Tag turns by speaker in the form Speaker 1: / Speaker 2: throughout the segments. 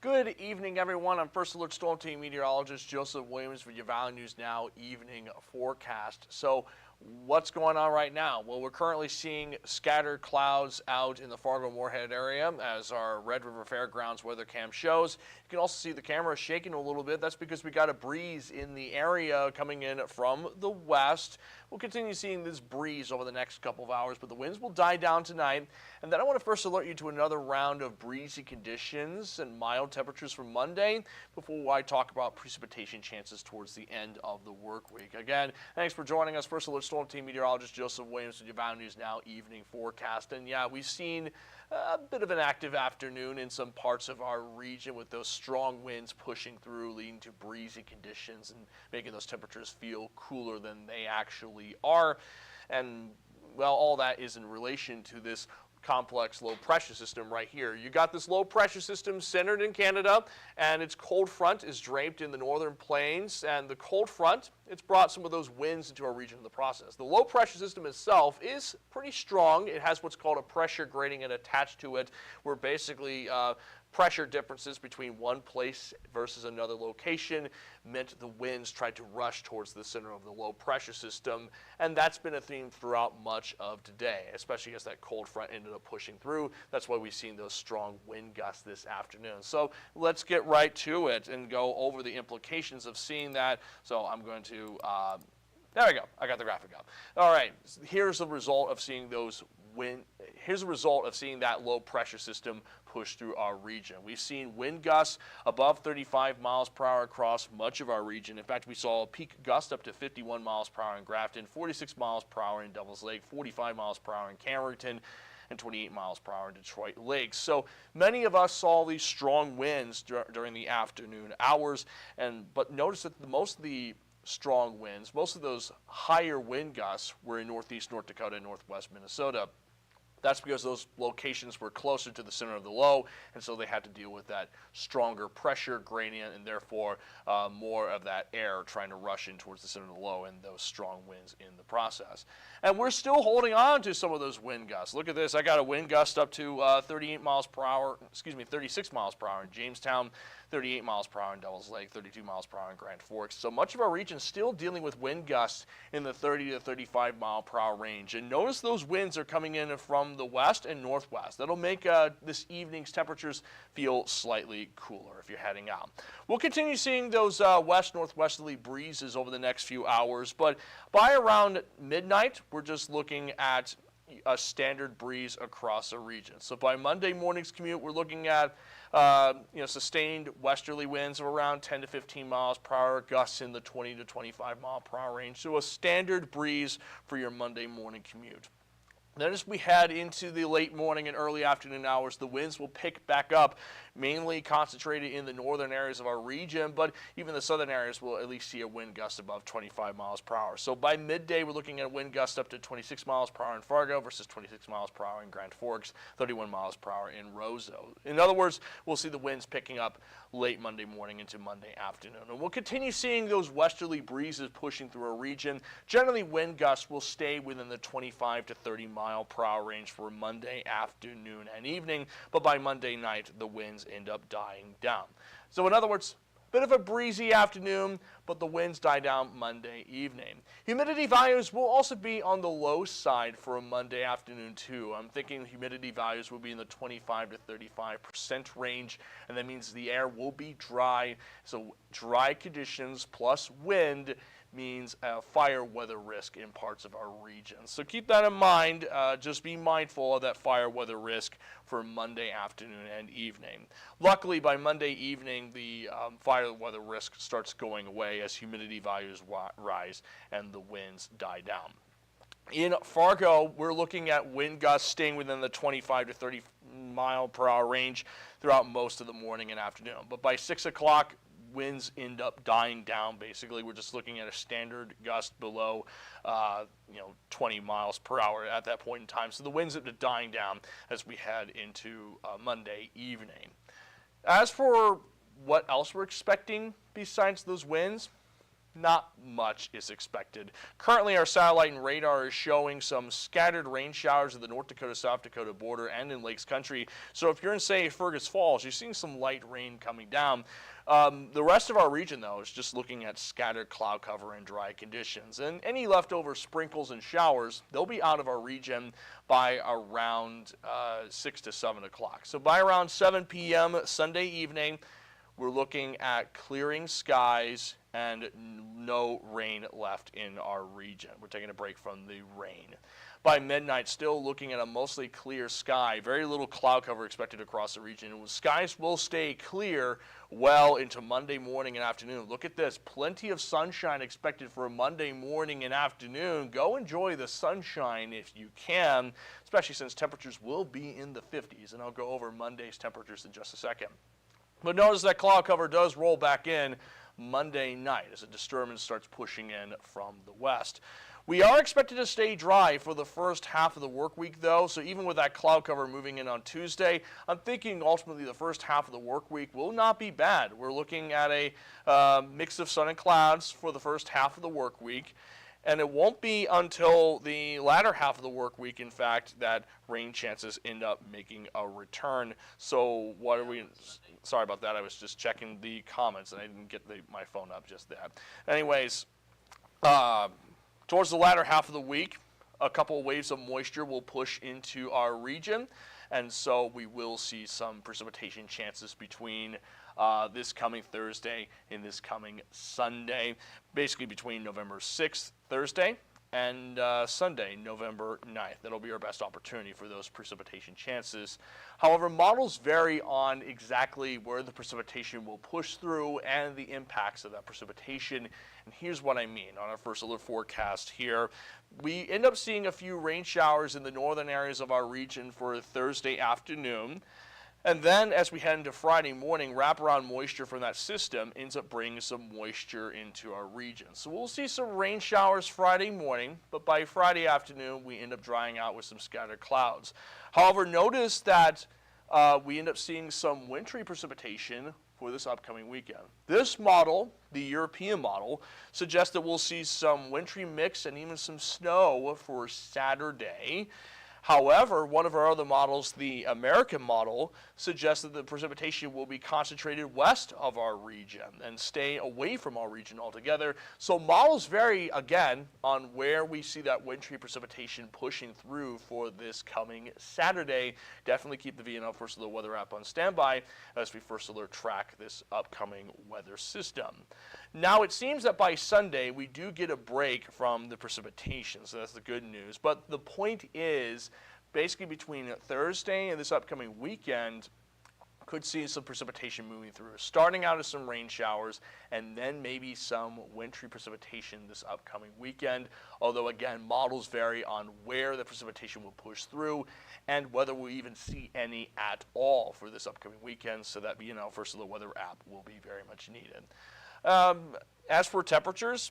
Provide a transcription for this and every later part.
Speaker 1: Good evening, everyone. I'm First Alert Storm Team meteorologist Joseph Williams for your Valley News Now evening forecast. So what's going on right now? Well, we're currently seeing scattered clouds out in the Fargo-Moorhead area as our Red River Fairgrounds weather cam shows. You can also see the camera shaking a little bit. That's because we got a breeze in the area coming in from the west. We'll continue seeing this breeze over the next couple of hours, but the winds will die down tonight. And then I want to first alert you to another round of breezy conditions and mild temperatures for Monday before I talk about precipitation chances towards the end of the work week. Again, thanks for joining us. First Alert Storm Team meteorologist Joseph Williams with your Valley News Now evening forecast. And yeah, we've seen a bit of an active afternoon in some parts of our region with those strong winds pushing through, leading to breezy conditions and making those temperatures feel cooler than they actually are. And well, all that is in relation to this complex low pressure system right here. You got this low pressure system centered in Canada, and its cold front is draped in the northern plains, and the cold front, it's brought some of those winds into our region in the process. The low pressure system itself is pretty strong. It has what's called a pressure gradient attached to it, where basically pressure differences between one place versus another location meant the winds tried to rush towards the center of the low pressure system, and that's been a theme throughout much of today, especially as that cold front ended up pushing through. That's why we've seen those strong wind gusts this afternoon. So let's get right to it and go over the implications of seeing that. So I'm going to, there we go, I got the graphic up. All right, here's the result of seeing those here's the result of seeing that low pressure system push through our region. We've seen wind gusts above 35 miles per hour across much of our region. In fact, we saw a peak gust up to 51 miles per hour in Grafton, 46 miles per hour in Devils Lake, 45 miles per hour in Camerton, and 28 miles per hour in Detroit Lakes. So many of us saw these strong winds during the afternoon hours, but notice that most of the strong winds, most of those higher wind gusts were in northeast North Dakota and northwest Minnesota. That's because those locations were closer to the center of the low, and so they had to deal with that stronger pressure gradient and therefore more of that air trying to rush in towards the center of the low and those strong winds in the process. And we're still holding on to some of those wind gusts. Look at this. I got a wind gust up to 36 miles per hour in Jamestown, 38 miles per hour in Devils Lake, 32 miles per hour in Grand Forks. So much of our region is still dealing with wind gusts in the 30 to 35 mile per hour range. And notice those winds are coming in from the west and northwest. That'll make this evening's temperatures feel slightly cooler if you're heading out. We'll continue seeing those west-northwesterly breezes over the next few hours, but by around midnight, we're just looking at a standard breeze across the region. So by Monday morning's commute, we're looking at sustained westerly winds of around 10 to 15 miles per hour, gusts in the 20 to 25 mile per hour range. So a standard breeze for your Monday morning commute. Then as we head into the late morning and early afternoon hours, the winds will pick back up, mainly concentrated in the northern areas of our region, but even the southern areas will at least see a wind gust above 25 miles per hour. So by midday, we're looking at a wind gust up to 26 miles per hour in Fargo versus 26 miles per hour in Grand Forks, 31 miles per hour in Roseau. In other words, we'll see the winds picking up late Monday morning into Monday afternoon. And we'll continue seeing those westerly breezes pushing through our region. Generally, wind gusts will stay within the 25 to 30 mile per hour range for Monday afternoon and evening, but by Monday night, the winds end up dying down. So in other words, bit of a breezy afternoon, but the winds die down Monday evening. Humidity values will also be on the low side for a Monday afternoon too. I'm thinking humidity values will be in the 25 to 35% range, and that means the air will be dry. So dry conditions plus wind means a fire weather risk in parts of our region. So keep that in mind. Just be mindful of that fire weather risk for Monday afternoon and evening. Luckily, by Monday evening, the fire weather risk starts going away as humidity values rise and the winds die down. In Fargo, we're looking at wind gusts staying within the 25 to 30 mile per hour range throughout most of the morning and afternoon. But by 6 o'clock, winds end up dying down. Basically, we're just looking at a standard gust below 20 miles per hour at that point in time. So the winds end up dying down as we head into Monday evening. As for what else we're expecting besides those winds, not much is expected. Currently, our satellite and radar is showing some scattered rain showers at the North Dakota-South Dakota border and in Lakes Country. So if you're in, say, Fergus Falls, you're seeing some light rain coming down. The rest of our region, though, is just looking at scattered cloud cover and dry conditions. And any leftover sprinkles and showers, they'll be out of our region by around 6 to 7 o'clock. So by around 7 p.m. Sunday evening, we're looking at clearing skies and no rain left in our region. We're taking a break from the rain. By midnight, still looking at a mostly clear sky. Very little cloud cover expected across the region. Skies will stay clear well into Monday morning and afternoon. Look at this. Plenty of sunshine expected for Monday morning and afternoon. Go enjoy the sunshine if you can, especially since temperatures will be in the 50s. And I'll go over Monday's temperatures in just a second. But notice that cloud cover does roll back in Monday night as a disturbance starts pushing in from the west. We are expected to stay dry for the first half of the work week, though, so even with that cloud cover moving in on Tuesday, I'm thinking ultimately the first half of the work week will not be bad. We're looking at a mix of sun and clouds for the first half of the work week. And it won't be until the latter half of the work week, in fact, that rain chances end up making a return. So what are we? Sorry about that. I was just checking the comments, and I didn't get my phone up just that. Anyways, towards the latter half of the week, a couple of waves of moisture will push into our region. And so we will see some precipitation chances between this coming Thursday and this coming Sunday, basically between November 6th, Thursday, and Sunday, November 9th. That'll be our best opportunity for those precipitation chances. However, models vary on exactly where the precipitation will push through and the impacts of that precipitation. And here's what I mean on our first alert forecast here. We end up seeing a few rain showers in the northern areas of our region for Thursday afternoon. And then as we head into Friday morning, wraparound moisture from that system ends up bringing some moisture into our region. So we'll see some rain showers Friday morning, but by Friday afternoon, we end up drying out with some scattered clouds. However, notice that we end up seeing some wintry precipitation for this upcoming weekend. This model, the European model, suggests that we'll see some wintry mix and even some snow for Saturday. However, one of our other models, the American model, suggests that the precipitation will be concentrated west of our region and stay away from our region altogether. So models vary, again, on where we see that wintry precipitation pushing through for this coming Saturday. Definitely keep the VNN First Alert weather app on standby as we First Alert track this upcoming weather system. Now, it seems that by Sunday, we do get a break from the precipitation, so that's the good news. But the point is, basically between Thursday and this upcoming weekend, could see some precipitation moving through, starting out as some rain showers and then maybe some wintry precipitation this upcoming weekend. Although, again, models vary on where the precipitation will push through and whether we even see any at all for this upcoming weekend. So that, First Alert weather app will be very much needed. As for temperatures,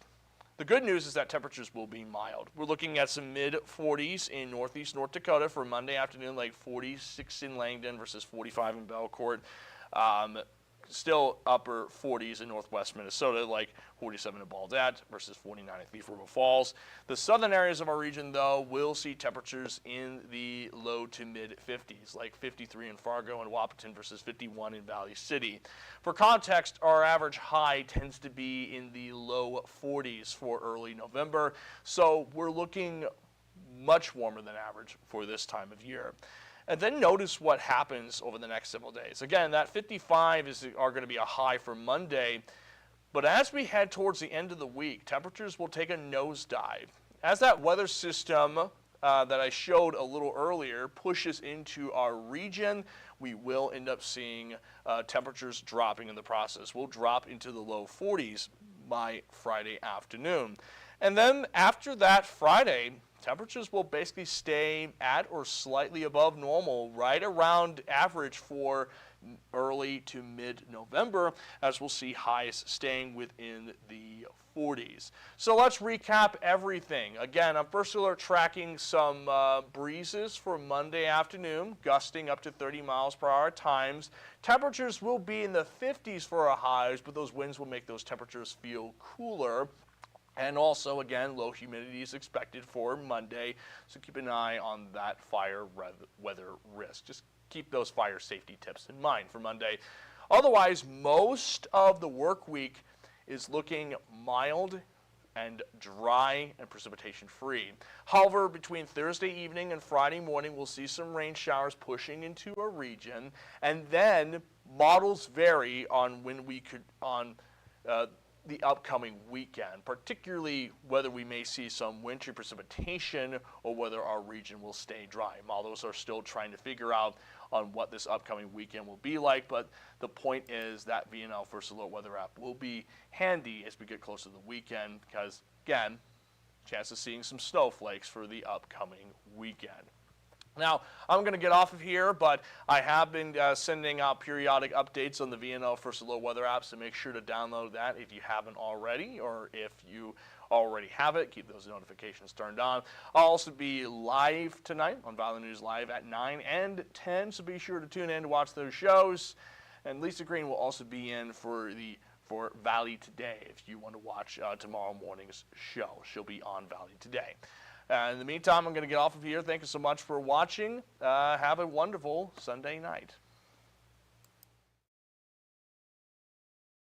Speaker 1: the good news is that temperatures will be mild. We're looking at some mid-40s in northeast North Dakota for Monday afternoon, like 46 in Langdon versus 45 in Belcourt. Still upper 40s in northwest Minnesota, like 47 in Baldat versus 49 in Thief River Falls. The southern areas of our region, though, will see temperatures in the low to mid-50s, like 53 in Fargo and Wahpeton versus 51 in Valley City. For context, our average high tends to be in the low 40s for early November, so we're looking much warmer than average for this time of year. And then notice what happens over the next several days. Again, that 55 are going to be a high for Monday. But as we head towards the end of the week, temperatures will take a nosedive. As that weather system that I showed a little earlier pushes into our region, we will end up seeing temperatures dropping in the process. We'll drop into the low 40s by Friday afternoon. And then after that Friday, temperatures will basically stay at or slightly above normal, right around average for early to mid-November, as we'll see highs staying within the 40s. So let's recap everything. Again, on First Alert tracking some breezes for Monday afternoon, gusting up to 30 miles per hour times. Temperatures will be in the 50s for our highs, but those winds will make those temperatures feel cooler. And also, again, low humidity is expected for Monday, so keep an eye on that fire weather risk. Just keep those fire safety tips in mind for Monday. Otherwise, most of the work week is looking mild and dry and precipitation free. However, between Thursday evening and Friday morning, we'll see some rain showers pushing into our region, and then models vary on when we could the upcoming weekend, particularly whether we may see some wintry precipitation or whether our region will stay dry. Models are still trying to figure out on what this upcoming weekend will be like, but the point is that VNL First Alert Weather app will be handy as we get closer to the weekend because, again, chance of seeing some snowflakes for the upcoming weekend. Now, I'm going to get off of here, but I have been sending out periodic updates on the VNL First Alert Weather app, so make sure to download that if you haven't already, or if you already have it, keep those notifications turned on. I'll also be live tonight on Valley News Live at 9 and 10, so be sure to tune in to watch those shows. And Lisa Green will also be in for Valley Today if you want to watch tomorrow morning's show. She'll be on Valley Today. In the meantime, I'm going to get off of here. Thank you so much for watching. Have a wonderful Sunday night.